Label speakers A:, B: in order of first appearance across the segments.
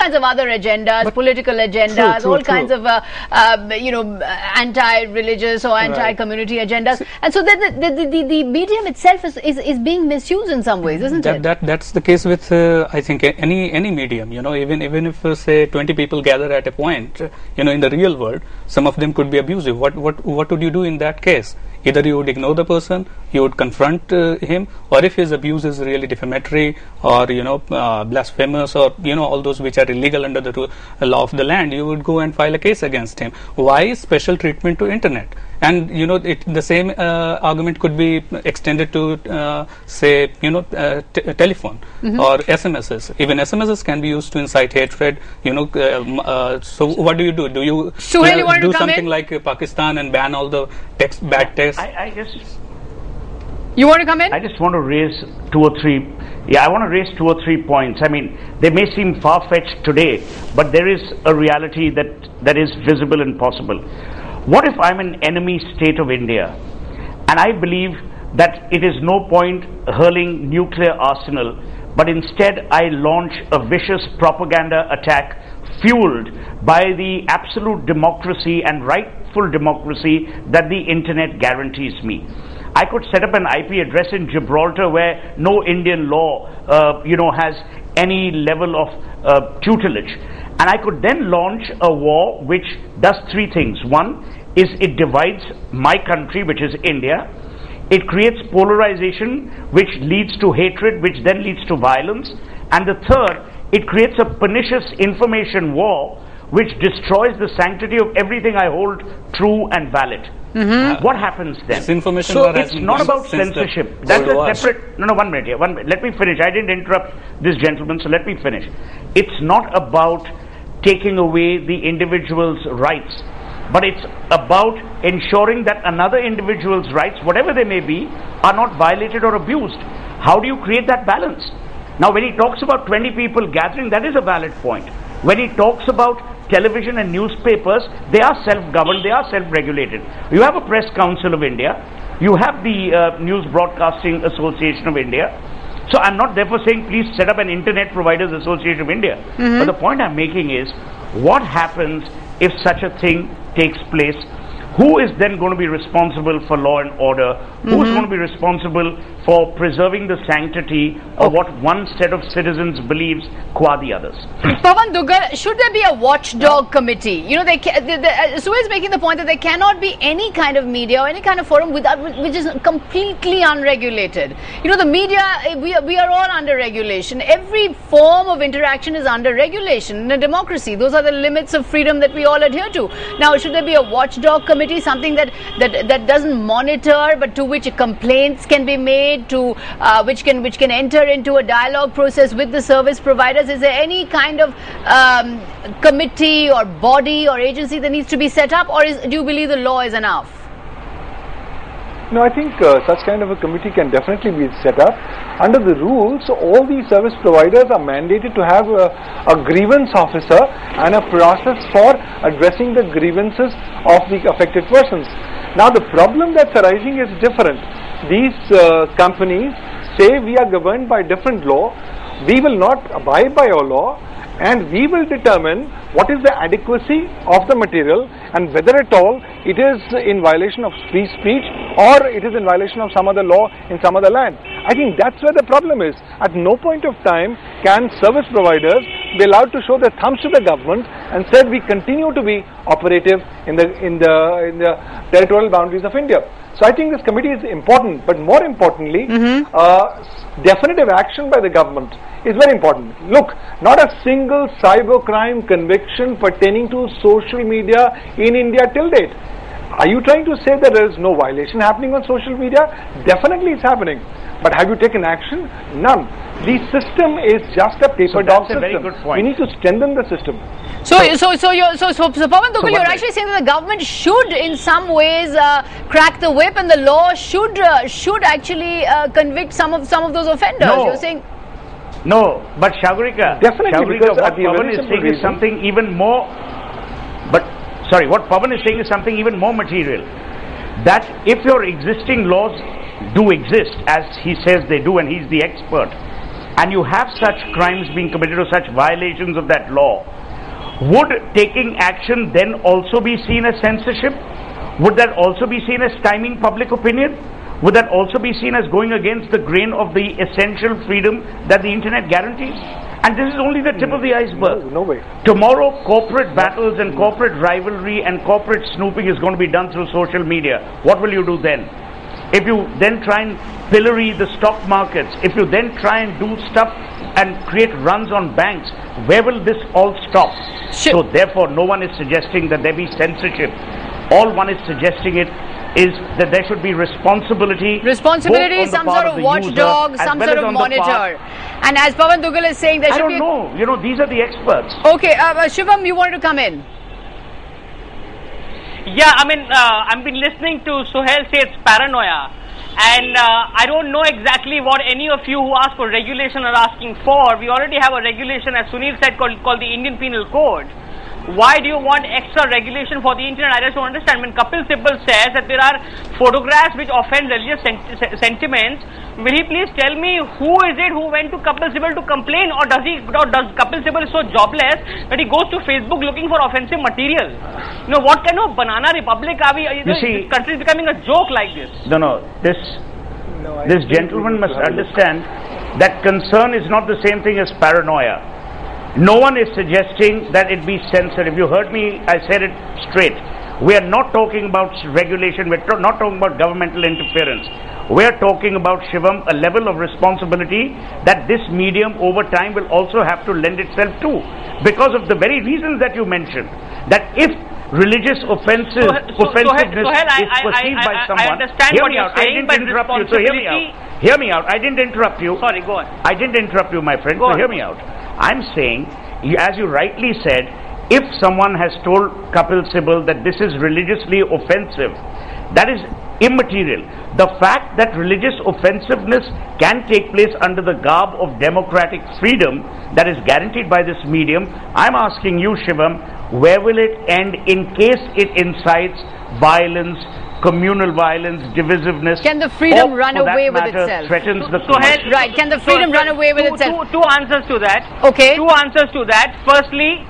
A: kinds of other agendas, political agendas, all kinds of anti-religious or anti-community agendas, and so the medium itself is being misused in some ways, isn't it?
B: That's the case with I think any medium. Even if say 20 people gather at a point, in the real world, some of them could be abusive. What would you do in that case? Either you would ignore the person, you would confront him, or if his abuse is really defamatory or blasphemous or all those which are illegal under the law of the land, you would go and file a case against him. Why special treatment to internet? And the same argument could be extended to say telephone or SMSs. Even SMSs can be used to incite hatred. So what do? Do you do something like Pakistan and ban all the bad text?
A: You want to come in?
C: I just want to raise two or three. Yeah, I want to raise 2 or 3 points. I mean, they may seem far-fetched today, but there is a reality that is visible and possible. What if I'm an enemy state of India, and I believe that it is no point hurling nuclear arsenal, but instead I launch a vicious propaganda attack fueled by the absolute democracy and rightful democracy that the internet guarantees me. I could set up an IP address in Gibraltar where no Indian law, has any level of tutelage. And I could then launch a war which does 3 things. One is it divides my country, which is India. It creates polarization, which leads to hatred, which then leads to violence. And the third, it creates a pernicious information war, which destroys the sanctity of everything I hold true and valid. What happens then? So it's not about censorship. That's a separate. No, 1 minute here. 1 minute. Let me finish. I didn't interrupt this gentleman, so let me finish. It's not about taking away the individual's rights, but it's about ensuring that another individual's rights, whatever they may be, are not violated or abused. How do you create that balance? Now, when he talks about 20 people gathering, that is a valid point. When he talks about television and newspapers, they are self-governed, they are self-regulated. You have a Press Council of India, you have the News Broadcasting Association of India. So I'm not therefore saying please set up an Internet Providers Association of India. But the point I'm making is, what happens if such a thing takes place? Who is then going to be responsible for law and order? Who is going to be responsible for preserving the sanctity of what one set of citizens believes qua the others?
A: Pavan Duggal, should there be a watchdog committee? Sue is making the point that there cannot be any kind of media or any kind of forum which is completely unregulated. The media, we are all under regulation. Every form of interaction is under regulation in a democracy. Those are the limits of freedom that we all adhere to. Now, should there be a watchdog committee, something that doesn't monitor, but to which complaints can be made, to which can enter into a dialogue process with the service providers? Is there any kind of committee or body or agency that needs to be set up, or do you believe the law is enough?
D: No, I think such kind of a committee can definitely be set up. Under the rules, all these service providers are mandated to have a grievance officer and a process for addressing the grievances of the affected persons. Now, the problem that's arising is different. These companies say we are governed by different law, we will not abide by our law, and we will determine what is the adequacy of the material and whether at all it is in violation of free speech or it is in violation of some other law in some other land. I think that's where the problem is. At no point of time can service providers be allowed to show their thumbs to the government and said we continue to be operative in the territorial boundaries of India. So I think this committee is important, but more importantly, definitive action by the government is very important. Look, not a single cybercrime conviction pertaining to social media in India till date. Are you trying to say that there is no violation happening on social media? Definitely it's happening. But have you taken action? None. The system is just a paper dog system. Very good point. We need to strengthen the system.
A: So Pavan Duggal, you're actually saying that the government should, in some ways, crack the whip, and the law should actually convict some of those offenders.
C: No.
A: You're saying.
C: No, but Shagarika, what Pavan is saying is something even more. What Pavan is saying is something even more material. That if your existing laws do exist, as he says they do, and he's the expert, and you have such crimes being committed or such violations of that law, would taking action then also be seen as censorship? Would that also be seen as stymieing public opinion? Would that also be seen as going against the grain of the essential freedom that the internet guarantees? And this is only the tip of the iceberg.
D: No way.
C: Tomorrow, corporate battles and corporate rivalry and corporate snooping is going to be done through social media. What will you do then? If you then try and pillory the stock markets, if you then try and do stuff and create runs on banks, where will this all stop? So therefore, no one is suggesting that there be censorship. All one is suggesting is that there should be responsibility.
A: Responsibility, some sort of watchdog, some sort of monitor. And as Pavan Dugal is saying, there should be...
C: I don't know. You know, these are the experts.
A: Okay, Shivam, you wanted to come in.
E: Yeah, I mean, I've been listening to Sohail say it's paranoia. And I don't know exactly what any of you who ask for regulation are asking for. We already have a regulation, as Sunil said, called the Indian Penal Code. Why do you want extra regulation for the internet? I just don't understand. When Kapil Sibal says that there are photographs which offend religious sentiments, will he please tell me who is it who went to Kapil Sibal to complain, or does Kapil Sibal is so jobless that he goes to Facebook looking for offensive material? You know, what kind of banana republic are we? You see, this country is becoming a joke like this.
C: No, this gentleman must understand that concern is not the same thing as paranoia. No one is suggesting that it be censored. If you heard me, I said it straight. We are not talking about regulation. We're not talking about governmental interference. We're talking about, Shivam, a level of responsibility that this medium over time will also have to lend itself to, because of the very reasons that you mentioned. That if religious offensiveness is perceived by someone...
E: I understand what you're saying, but responsibility...
C: Hear me out. I didn't interrupt you.
E: Sorry, go on.
C: I didn't interrupt you, my friend. So hear me out. I'm saying, as you rightly said, if someone has told Kapil Sibal that this is religiously offensive, that is immaterial. The fact that religious offensiveness can take place under the garb of democratic freedom that is guaranteed by this medium, I'm asking you, Shivam, where will it end in case it incites violence, communal violence, divisiveness?
A: Can the freedom run away with itself?
C: Threatens the
A: right. Can the freedom run away with itself?
E: Two answers to that.
A: Okay.
E: Two answers to that. Firstly,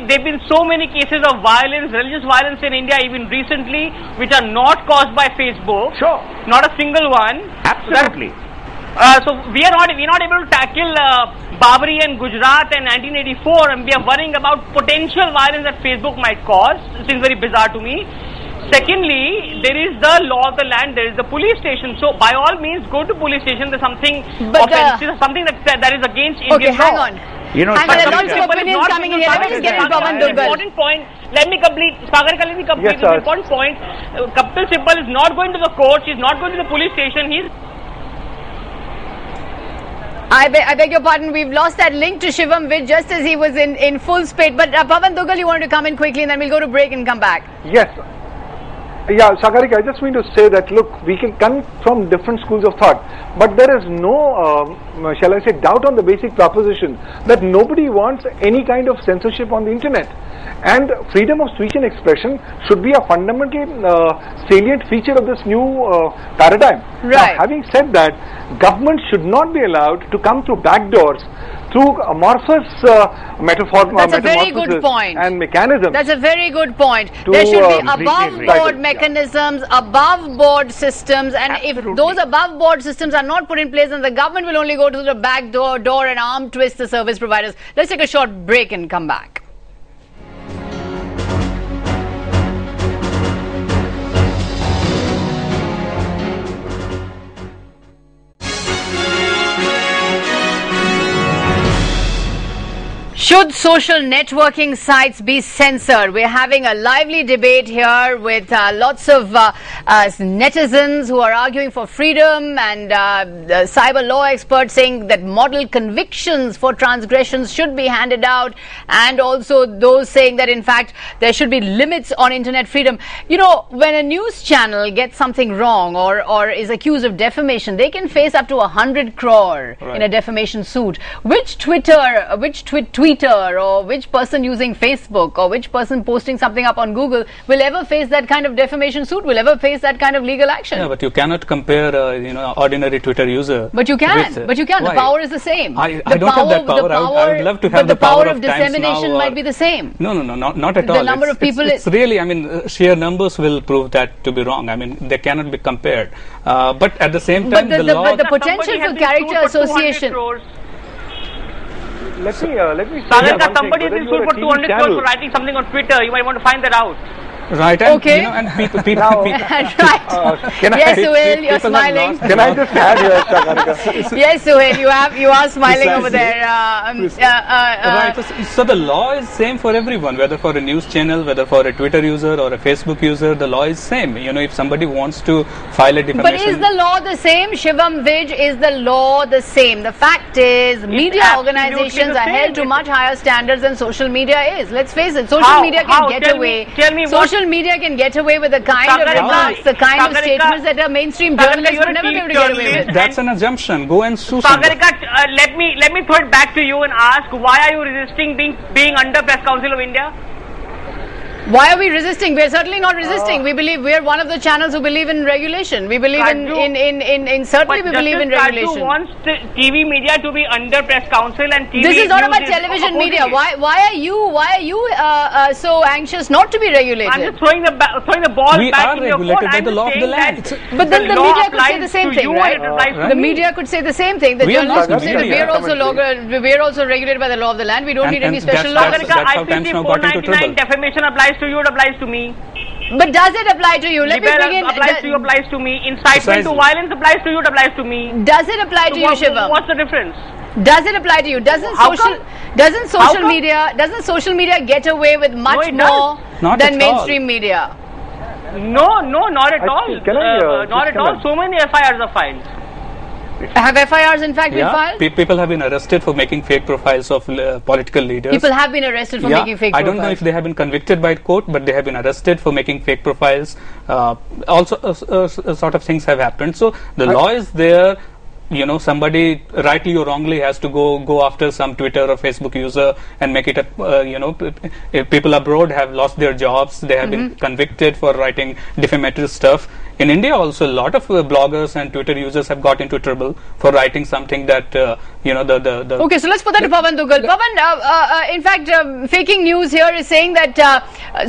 E: there have been so many cases of violence, religious violence in India even recently, which are not caused by Facebook.
C: Sure.
E: Not a single one.
C: Absolutely.
E: So we're not able to tackle Babri and Gujarat in 1984, and we are worrying about potential violence that Facebook might cause. It seems very bizarre to me. Secondly, there is the law of the land, there is the police station. So by all means, go to police station. There's something offensive, something that is against Indian law.
A: Okay, hang on.
C: You know,
A: there are lots of opinions coming in here. Let me just get in Pavan Dugal.
E: Important point. Let me complete. Sagarika, let me complete this important point. Kapil Sibal is not going to the court. He's not going to the police station.
A: I beg your pardon, we've lost that link to Shivam Vij just as he was in full speed. But Pavan Dugal, you wanted to come in quickly and then we'll go to break and come back.
D: Yes. Yeah, Sagarika, I just mean to say that, look, we can come from different schools of thought, but there is no, shall I say, doubt on the basic proposition that nobody wants any kind of censorship on the internet. And freedom of speech and expression should be a fundamental salient feature of this new paradigm.
A: Right.
D: Now, having said that, government should not be allowed to come through back doors through amorphous
A: That's a very good point.
D: And mechanisms.
A: That's a very good point. There should be above-board mechanisms, above-board systems, and if those above-board systems are not put in place, then the government will only go to the back door and arm twist the service providers. Let's take a short break and come back. Should social networking sites be censored? We're having a lively debate here with lots of netizens who are arguing for freedom, and cyber law experts saying that model convictions for transgressions should be handed out, and also those saying that in fact there should be limits on internet freedom. You know, when a news channel gets something wrong or is accused of defamation, they can face up to 100 crore in a defamation suit. Which tweet Twitter or which person using Facebook or which person posting something up on Google will ever face that kind of defamation suit, will ever face that kind of legal action.
B: Yeah, but you cannot compare, ordinary Twitter user.
A: But you can.
B: With,
A: but you can.
B: Why?
A: The power is the same.
B: I don't have that power. I would love to have
A: the
B: power
A: of dissemination might be the same.
B: No, not at all.
A: The number of people.
B: It's really, sheer numbers will prove that to be wrong. They cannot be compared. But at the same time,
A: the potential for character association.
D: Let me
E: Sagar, somebody has been sued for 200 crores for writing something on Twitter. You might want to find that out.
B: Right, and,
A: okay.
B: And people
A: right. Yes, Suhail, you're smiling.
D: Can I just add here, Sagarika?
A: Yes, Suhail, you are smiling over there.
B: Right. So the law is same for everyone, whether for a news channel, whether for a Twitter user or a Facebook user. The law is same. If somebody wants to file a defamation.
A: But is the law the same, Shivam Vij? Is the law the same? The fact is, media organizations are held to much higher standards than social media is. Let's face it. Social media can get away.
E: Tell me
A: Social media can get away with the kind of remarks, the kind of statements that a mainstream journalist would never be able to get away with.
B: That's an assumption. Go and sue
E: Sagarika, let me throw it back to you and ask, why are you resisting being under Press Council of India?
A: Why are we resisting? We're certainly not resisting. We believe we're one of the channels who believe in regulation. We believe certainly we believe in regulation.
E: Kaju wants TV media to be under Press Council and TV.
A: This is not about television media. Why are you so anxious not to be regulated?
E: I'm just throwing the ball back in your court.
B: We are regulated by the law of the land.
A: But then the media could say the same thing, right? The media could say the same thing. The journalists could say that we are also regulated by the law of the land. We don't need any special law.
E: IPC 499 defamation applies to you, it applies to me.
A: But does it apply to you? Let me begin.
E: Applies to you, applies to me. Incitement to violence applies to you, it applies to me.
A: Does it apply to you, Shivam?
E: What's the difference?
A: Does it apply to you? Doesn't social media get away with much more than mainstream media?
E: No, not at all. Not at all. So many FIRs are filed.
A: Have FIRs in fact been filed?
B: People have been arrested for making fake profiles of political leaders.
A: People have been arrested for making fake profiles.
B: I don't know if they have been convicted by court, but they have been arrested for making fake profiles. Also, sort of things have happened. So the law is there. Somebody rightly or wrongly has to go after some Twitter or Facebook user and make it if people abroad have lost their jobs, they have been convicted for writing defamatory stuff. In India also, a lot of bloggers and Twitter users have got into trouble for writing something that
A: Okay, so let's put that to Pawan Dugal. Pawan, in fact, faking news here is saying that I'm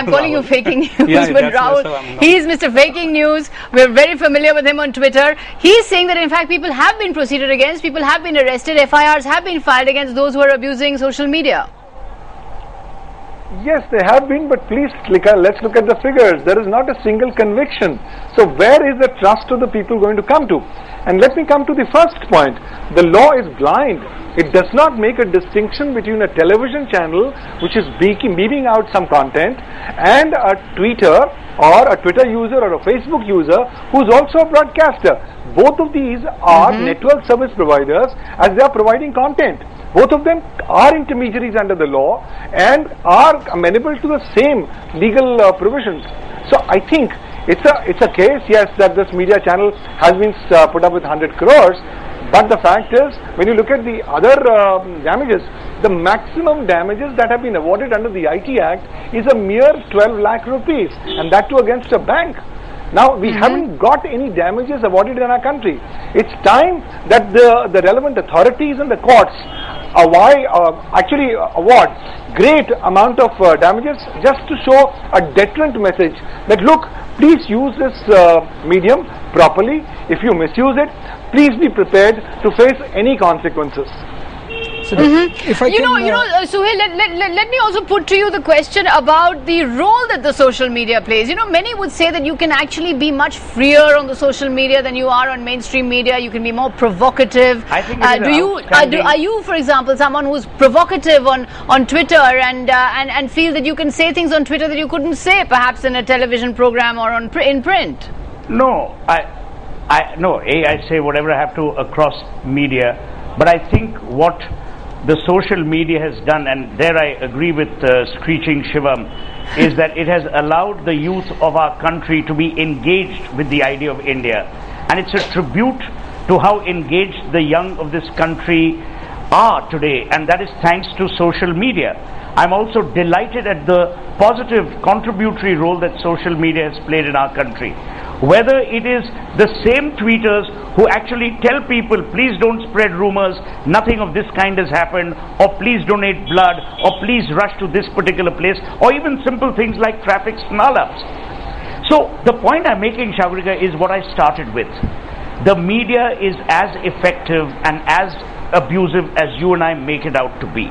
A: calling you faking news, but Rahul, he is Mr. Faking News. We're very familiar with him on Twitter. He's saying that in fact people have been proceeded against, people have been arrested, FIRs have been filed against those who are abusing social media.
D: Yes, they have been, but please let's look at the figures. There is not a single conviction. So where is the trust of the people going to come to? And let me come to the first point. The law is blind. It does not make a distinction between a television channel which is beaming out some content and a Twitter or a Twitter user or a Facebook user who's also a broadcaster. Both of these are network service providers as they are providing content. Both of them are intermediaries under the law and are amenable to the same legal provisions. So I think it's a case, yes, that this media channel has been put up with 100 crores, but the fact is, when you look at the other damages, the maximum damages that have been awarded under the IT Act is a mere 12 lakh rupees, and that too against a bank. Now, we haven't got any damages awarded in our country. It's time that the relevant authorities and the courts actually award great amount of damages just to show a deterrent message that look, please use this medium properly. If you misuse it, please be prepared to face any consequences.
B: So if I
A: Suhail, let me also put to you the question about the role that the social media plays. Many would say that you can actually be much freer on the social media than you are on mainstream media. You can be more provocative.
C: I think
A: are you, for example, someone who's provocative on Twitter and feel that you can say things on Twitter that you couldn't say perhaps in a television program or in print?
C: No, I say whatever I have to across media, but I think what the social media has done, and there I agree with Screeching Shivam, is that it has allowed the youth of our country to be engaged with the idea of India. And it's a tribute to how engaged the young of this country are today, and that is thanks to social media. I'm also delighted at the positive contributory role that social media has played in our country. Whether it is the same tweeters who actually tell people, please don't spread rumors, nothing of this kind has happened, or please donate blood, or please rush to this particular place, or even simple things like traffic snarl-ups. So the point I'm making, Shagrika, is what I started with. The media is as effective and as abusive as you and I make it out to be.